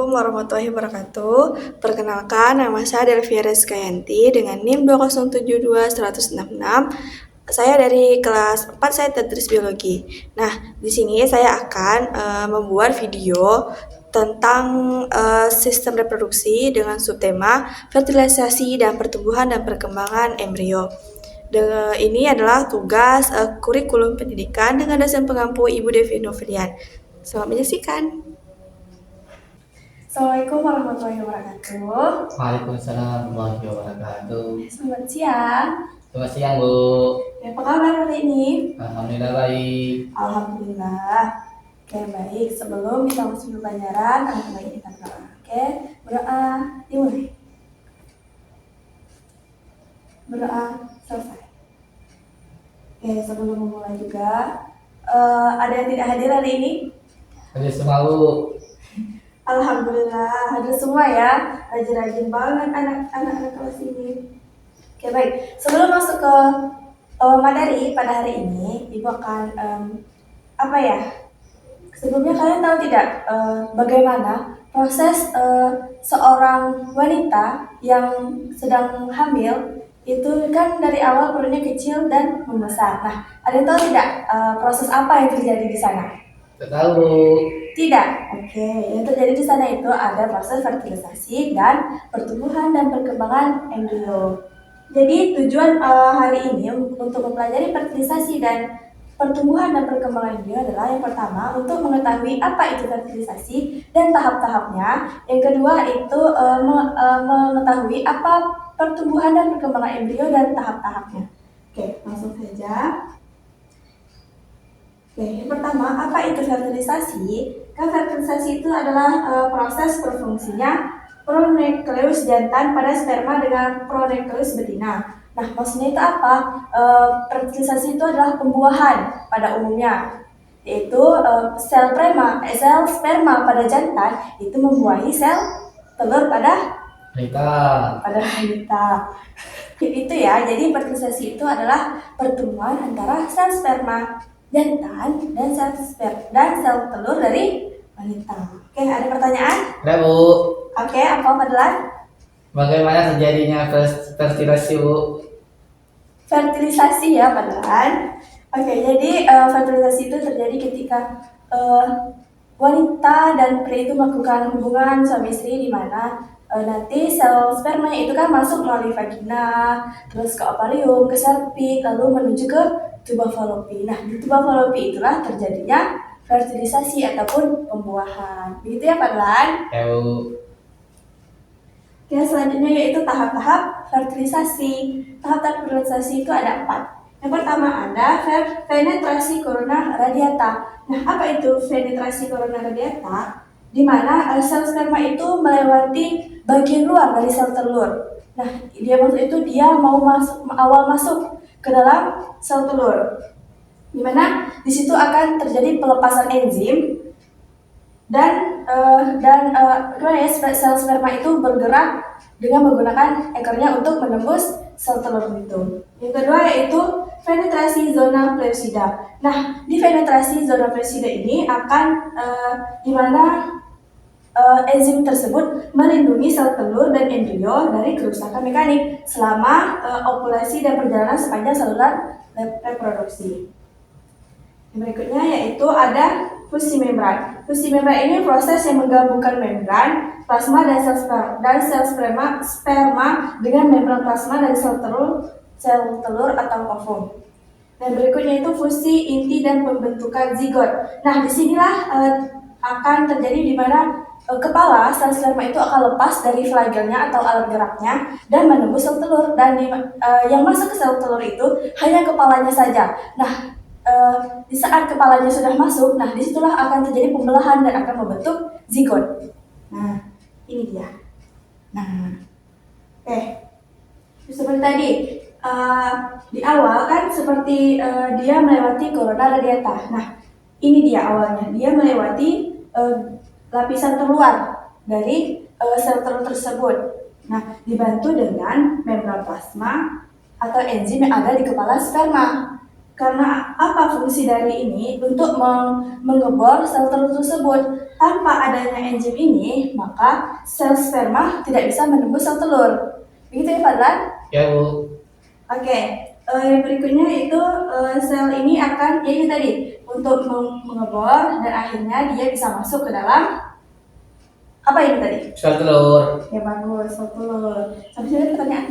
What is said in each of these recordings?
Assalamualaikum warahmatullahi wabarakatuh. Perkenalkan, nama saya Delvia Reskayanti dengan NIM 2072166. Saya dari kelas 4, saya tertulis biologi. Nah, di sini saya akan membuat video tentang sistem reproduksi dengan subtema fertilisasi dan pertumbuhan dan perkembangan embrio. Ini adalah tugas kurikulum pendidikan dengan dosen pengampu Ibu Devi Novelian. Selamat menyaksikan. Assalamualaikum warahmatullahi wabarakatuh. Waalaikumsalam warahmatullahi wabarakatuh. Selamat siang. Selamat siang, Bu. Apa kabar hari ini? Alhamdulillah baik. Alhamdulillah. Oke, baik. Sebelum kita masuk ke pelajaran, baik kita berdoa. Oke, berdoa dimulai. Berdoa selesai. Oke, sebelum memulai juga, ada yang tidak hadir hari ini? Hadir semua, Bu. Alhamdulillah, hadir semua ya. Rajin-rajin banget anak-anak kelas ini. Oke, baik. Sebelum masuk ke materi pada hari ini, Ibu akan sebelumnya kalian tahu tidak bagaimana proses seorang wanita yang sedang hamil itu kan dari awal perutnya kecil dan membesar. Nah, ada yang tahu tidak proses apa yang terjadi di sana? Tidak tahu, Bu. Tidak. Oke, yang terjadi di sana itu ada proses fertilisasi dan pertumbuhan dan perkembangan embrio. Jadi tujuan hari ini untuk mempelajari fertilisasi dan pertumbuhan dan perkembangan embrio adalah yang pertama untuk mengetahui apa itu fertilisasi dan tahap-tahapnya. Yang kedua itu mengetahui apa pertumbuhan dan perkembangan embrio dan tahap-tahapnya. Oke, langsung saja. Oke, yang pertama, apa itu fertilisasi? Kan fertilisasi itu adalah proses berfungsinya pronukleus jantan pada sperma dengan pronukleus betina. Nah, maksudnya itu apa? Fertilisasi itu adalah pembuahan pada umumnya, yaitu sel sperma pada jantan itu membuahi sel telur pada wanita. Itu ya, jadi fertilisasi itu adalah pertemuan antara sel sperma jantan dan sel telur dari wanita. Oke, ada pertanyaan? Ada, Bu. Oke, apa Fadlan? Bagaimana terjadinya fertilisasi, Bu? Fertilisasi ya Fadlan. Oke, jadi fertilisasi itu terjadi ketika wanita dan pria itu melakukan hubungan suami istri di mana nanti sel spermanya itu kan masuk melalui vagina, terus ke ovarium, ke cervix, lalu menuju ke tuba falopi. Nah, di tuba falopi itulah terjadinya fertilisasi ataupun pembuahan. Begitu ya, Fadlan? Ya, Bu. Oke, selanjutnya yaitu tahap-tahap fertilisasi. Tahap-tahap fertilisasi itu ada 4. Yang pertama ada penetrasi corona radiata. Nah, apa itu penetrasi corona radiata? Di mana sel sperma itu melewati bagian luar dari sel telur. Nah, dia mau masuk ke dalam sel telur. Di mana di situ akan terjadi pelepasan enzim dan sel sperma itu bergerak dengan menggunakan ekornya untuk menembus sel telur itu. Yang kedua yaitu penetrasi zona pleurisida. Nah, di penetrasi zona pleurisida ini akan di mana enzim tersebut melindungi sel telur dan embrio dari kerusakan mekanik selama ovulasi dan perjalanan sepanjang saluran reproduksi. Yang berikutnya yaitu ada fusi membran. Fusi membran ini proses yang menggabungkan membran plasma dan sel sperma dengan membran plasma dari sel telur atau ovum. Dan berikutnya itu fusi inti dan pembentukan zigot. Nah, disinilah akan terjadi di mana kepala sel sperma itu akan lepas dari flagelnya atau alat geraknya dan menembus sel telur, dan yang masuk ke sel telur itu hanya kepalanya saja. Nah, di saat kepalanya sudah masuk, nah disitulah akan terjadi pembelahan dan akan membentuk zigot. Nah, ini dia. Nah, seperti tadi di awal kan seperti dia melewati corona radiata. Nah, ini dia awalnya, dia melewati lapisan terluar dari sel telur tersebut. Nah, dibantu dengan membran plasma atau enzim yang ada di kepala sperma. Karena apa fungsi dari ini? Untuk mengebor sel telur tersebut. Tanpa adanya enzim ini, maka sel sperma tidak bisa menembus sel telur. Begitu ya, Fadlan? Ya, Bu. Oke, yang berikutnya itu sel ini akan, ya ini tadi, untuk mengebor dan akhirnya dia bisa masuk ke dalam, apa ini tadi? Sel telur. Ya bagus, sel telur. Sampai sini ada pertanyaan?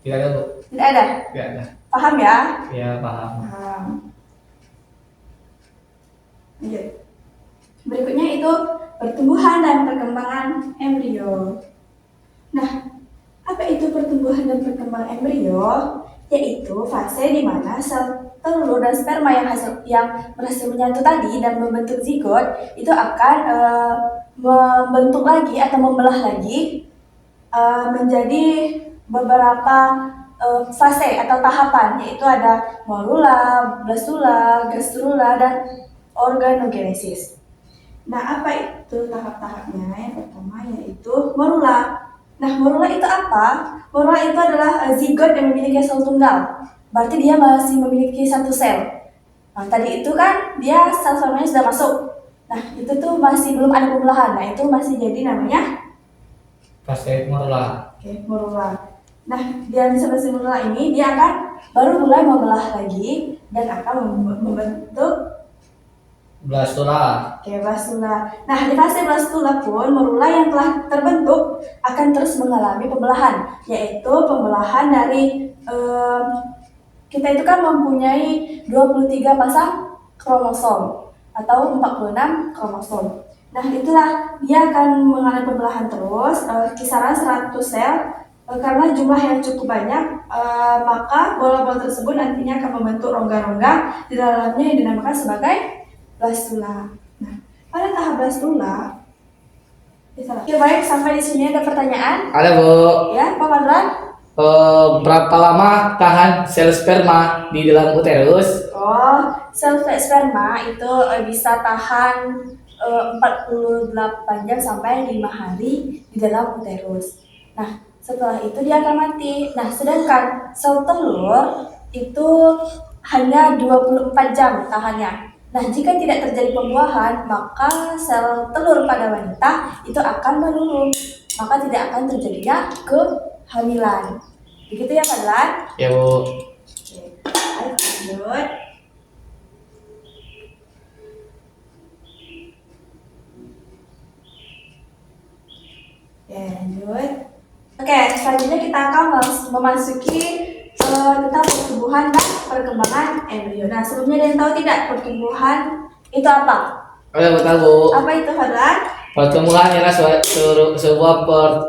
Tidak ada, Bu. Tidak ada? Tidak ada. Paham ya? Ya, paham. Paham. Lanjut. Berikutnya itu pertumbuhan dan perkembangan embrio. Nah, apa itu pertumbuhan dan perkembangan embrio? Yaitu fase di mana sel telur dan sperma yang berhasil menyatu tadi dan membentuk zigot itu akan membentuk lagi atau membelah lagi menjadi beberapa fase atau tahapan, yaitu ada morula, blastula, gastrula, dan organogenesis. Nah, apa itu tahap-tahapnya? Yang pertama yaitu morula. Nah, morula itu apa? Morula itu adalah zigot yang memiliki sel tunggal. Berarti dia masih memiliki satu sel. Nah, tadi itu kan dia sel-selnya sudah masuk. Nah, itu tuh masih belum ada pembelahan. Nah, itu masih jadi namanya Fase morula. Oke, morula. Nah, dia fase morula ini dia akan baru mulai membelah lagi dan akan membentuk Blastula. Oke, blastula. Nah, di fase blastula pun morula yang telah terbentuk akan terus mengalami pembelahan, yaitu pembelahan dari kita itu kan mempunyai 23 pasang kromosom atau 46 kromosom. Nah, itulah dia akan mengalami pembelahan terus, kisaran 100 sel, karena jumlah yang cukup banyak, maka bola-bola tersebut nantinya akan membentuk rongga-rongga di dalamnya yang dinamakan sebagai blastula. Nah, pada tahap blastula, ya baik, sampai di sini ada pertanyaan? Ada, Bu. Ya, Pak Fadlan? Berapa lama tahan sel sperma di dalam uterus? Oh, sel sperma itu bisa tahan 48 jam sampai 5 hari di dalam uterus. Nah, setelah itu dia akan mati. Nah, sedangkan sel telur itu hanya 24 jam tahannya. Nah, jika tidak terjadi pembuahan, maka sel telur pada wanita itu akan menurun. Maka tidak akan terjadinya kehamilan. Begitu ya, Fadlan? Ya, Bu. Oke, baik, lanjut. Lanjut. Oke, selanjutnya kita akan memasuki tentang pertumbuhan dan perkembangan embrio. Nah, sebelumnya ada yang tahu tidak pertumbuhan itu apa? Ada, Bu, tahu. Apa itu, Fadlan? Pertumbuhan adalah sebuah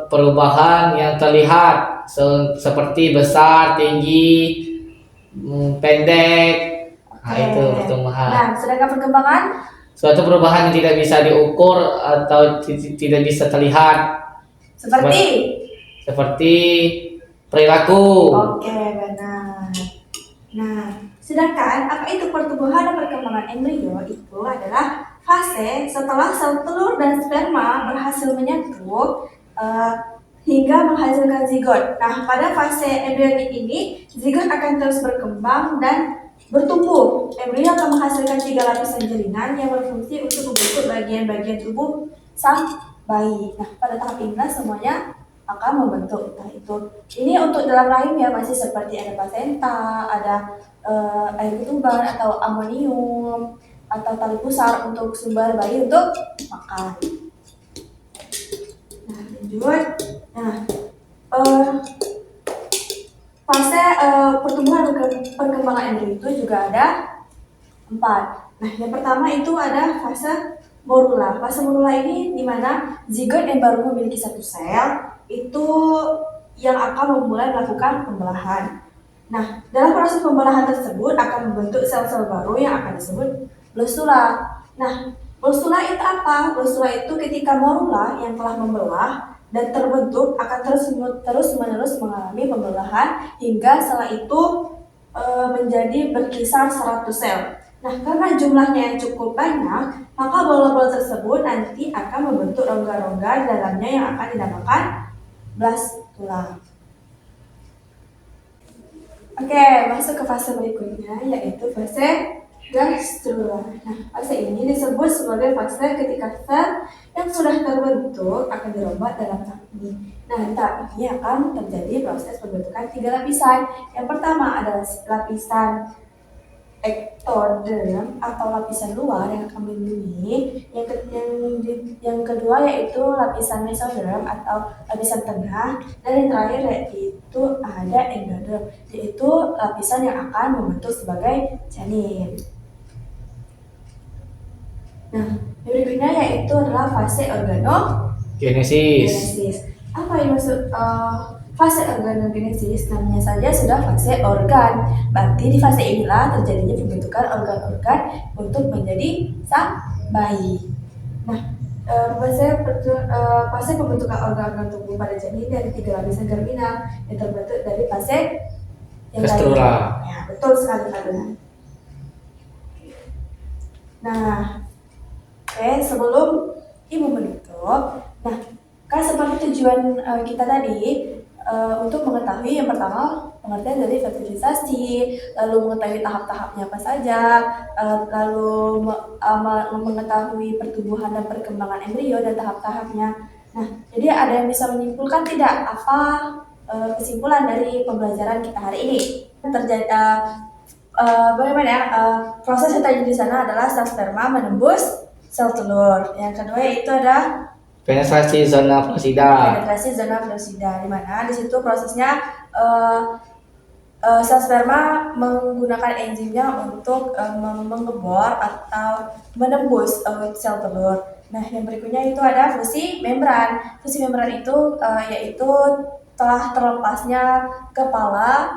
perubahan yang terlihat seperti besar, tinggi, pendek. Nah, itu pertumbuhan. Nah, sedangkan perkembangan? Suatu perubahan yang tidak bisa diukur atau tidak bisa terlihat. Seperti perilaku. Oke, benar. Nah, sedangkan apa itu pertumbuhan dan perkembangan embrio? Itu adalah fase setelah sel telur dan sperma berhasil menyatu hingga menghasilkan zigot. Nah, pada fase embrionik ini, zigot akan terus berkembang dan bertumbuh. Embrio akan menghasilkan 3 lapisan jaringan yang berfungsi untuk membentuk bagian-bagian tubuh sang bayi. Nah, pada tahap inilah semuanya akan membentuk. Nah, itu. Ini untuk dalam rahim ya, masih seperti ada plasenta, ada air ketuban atau amonium atau tali pusar untuk sumber bayi untuk makan. Nah, lanjut. Nah, fase pertumbuhan perkembangan embrio itu juga ada 4. Nah, yang pertama itu ada fase morula. Fase morula ini di mana zigot yang baru memiliki satu sel itu yang akan memulai melakukan pembelahan. Nah, dalam proses pembelahan tersebut akan membentuk sel-sel baru yang akan disebut blastula. Nah, blastula itu apa? Blastula itu ketika morula yang telah membelah dan terbentuk akan terus-menerus mengalami pembelahan hingga setelah itu menjadi berkisar 100 sel. Nah, karena jumlahnya yang cukup banyak, maka bola-bola tersebut nanti akan membentuk rongga-rongga di dalamnya yang akan dinamakan blastula. Oke, masuk ke fase berikutnya yaitu fase gastrula. Nah, fase ini disebut sebagai fase ketika sel yang sudah terbentuk akan dirombat dalam tahap ini. Nah, di tahap ini akan terjadi proses pembentukan 3 lapisan. Yang pertama adalah lapisan ektoderm atau lapisan luar yang akan melindungi. Yang kedua yaitu lapisan mesoderm atau lapisan tengah, dan yang terakhir yaitu ada endoderm, yaitu lapisan yang akan membentuk sebagai janin. Nah, berikutnya yaitu adalah fase Genesis. organogenesis. Apa yang maksud fase organogenesis? Namanya saja sudah fase organ. Berarti di fase inilah terjadinya pembentukan organ-organ untuk menjadi sang bayi. Nah, fase pembentukan organ-organ tubuh pada janin dari 3 lapisan germinal yang terbentuk dari fase yang Gastrula. tadi. Ya, betul sekali Kak Dona. Nah, oke, sebelum ibu menutup, nah, kan seperti tujuan kita tadi untuk mengetahui yang pertama pengertian dari fertilisasi, lalu mengetahui tahap-tahapnya apa saja, lalu mengetahui pertumbuhan dan perkembangan embrio dan tahap-tahapnya. Nah, jadi ada yang bisa menyimpulkan tidak apa kesimpulan dari pembelajaran kita hari ini? Terjadi bagaimana ya? Proses yang terjadi di sana adalah sel sperma menembus sel telur. Yang kedua yaitu ada Penetrasi zona flaccida. penetrasi zona flaccida, di mana di situ prosesnya sel sperma menggunakan enzimnya untuk mengebor atau menembus sel telur. Nah, yang berikutnya itu ada fusi membran. Fusi membran itu yaitu telah terlepasnya kepala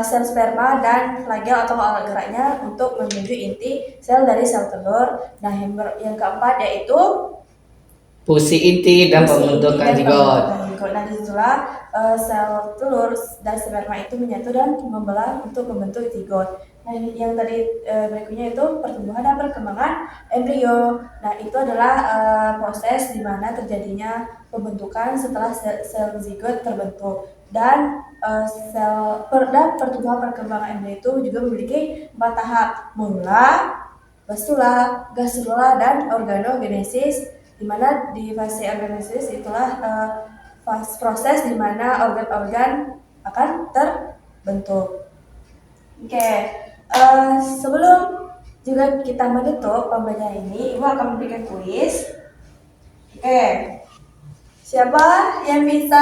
sel sperma dan flagel atau alat geraknya untuk menuju inti sel dari sel telur. Nah, yang keempat yaitu Fusi inti dan pembentukan zigot. Nah, disitulah sel telur dan sperma itu menyatu dan membelah untuk membentuk zigot. Nah, yang tadi berikutnya itu pertumbuhan dan perkembangan embrio. Nah, itu adalah proses di mana terjadinya pembentukan setelah sel zigot terbentuk. Dan pertumbuhan perkembangan embrio itu juga memiliki 4 tahap: mula, bastula, gastrula, dan organogenesis. Di mana di fase organogenesis itulah proses di mana organ-organ akan terbentuk. Oke, sebelum juga kita menutup pembelajaran ini, Ibu akan memberikan kuis. Oke, siapa yang bisa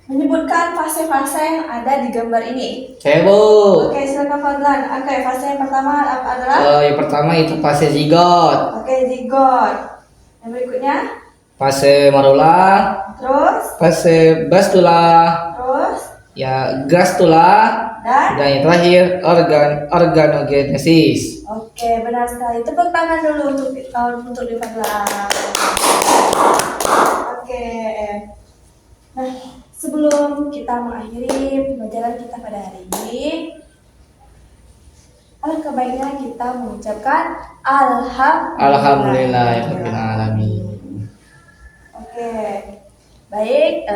menyebutkan fase-fase yang ada di gambar ini? Saya, Bu. Oke, silakan Fadlan. Oke, fase yang pertama adalah Yang pertama itu fase zigot. oke, zigot. Yang berikutnya Fase marula. terus Fase bastula. terus Ya, gastrula. dan Dan yang terakhir organogenesis. oke, benar sekali. Tepuk tangan dulu untuk di Fadlan. Oke. Nah, sebelum kita mengakhiri pembelajaran kita pada hari ini, alangkah baiknya kita mengucapkan Alhamdulillahirrahmanirrahim. Oke, baik,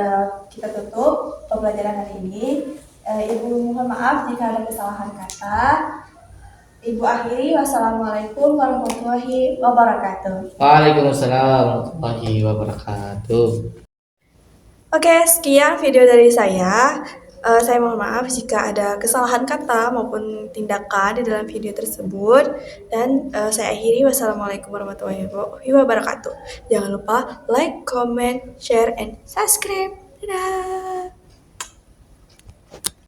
kita tutup pembelajaran hari ini. Ibu mohon maaf jika ada kesalahan kata. Ibu akhiri, wassalamualaikum warahmatullahi wabarakatuh. Waalaikumsalam warahmatullahi wabarakatuh. Oke, sekian video dari saya. Saya mohon maaf jika ada kesalahan kata maupun tindakan di dalam video tersebut. Dan saya akhiri, wassalamualaikum warahmatullahi wabarakatuh. Jangan lupa like, comment, share, and subscribe. Dadah!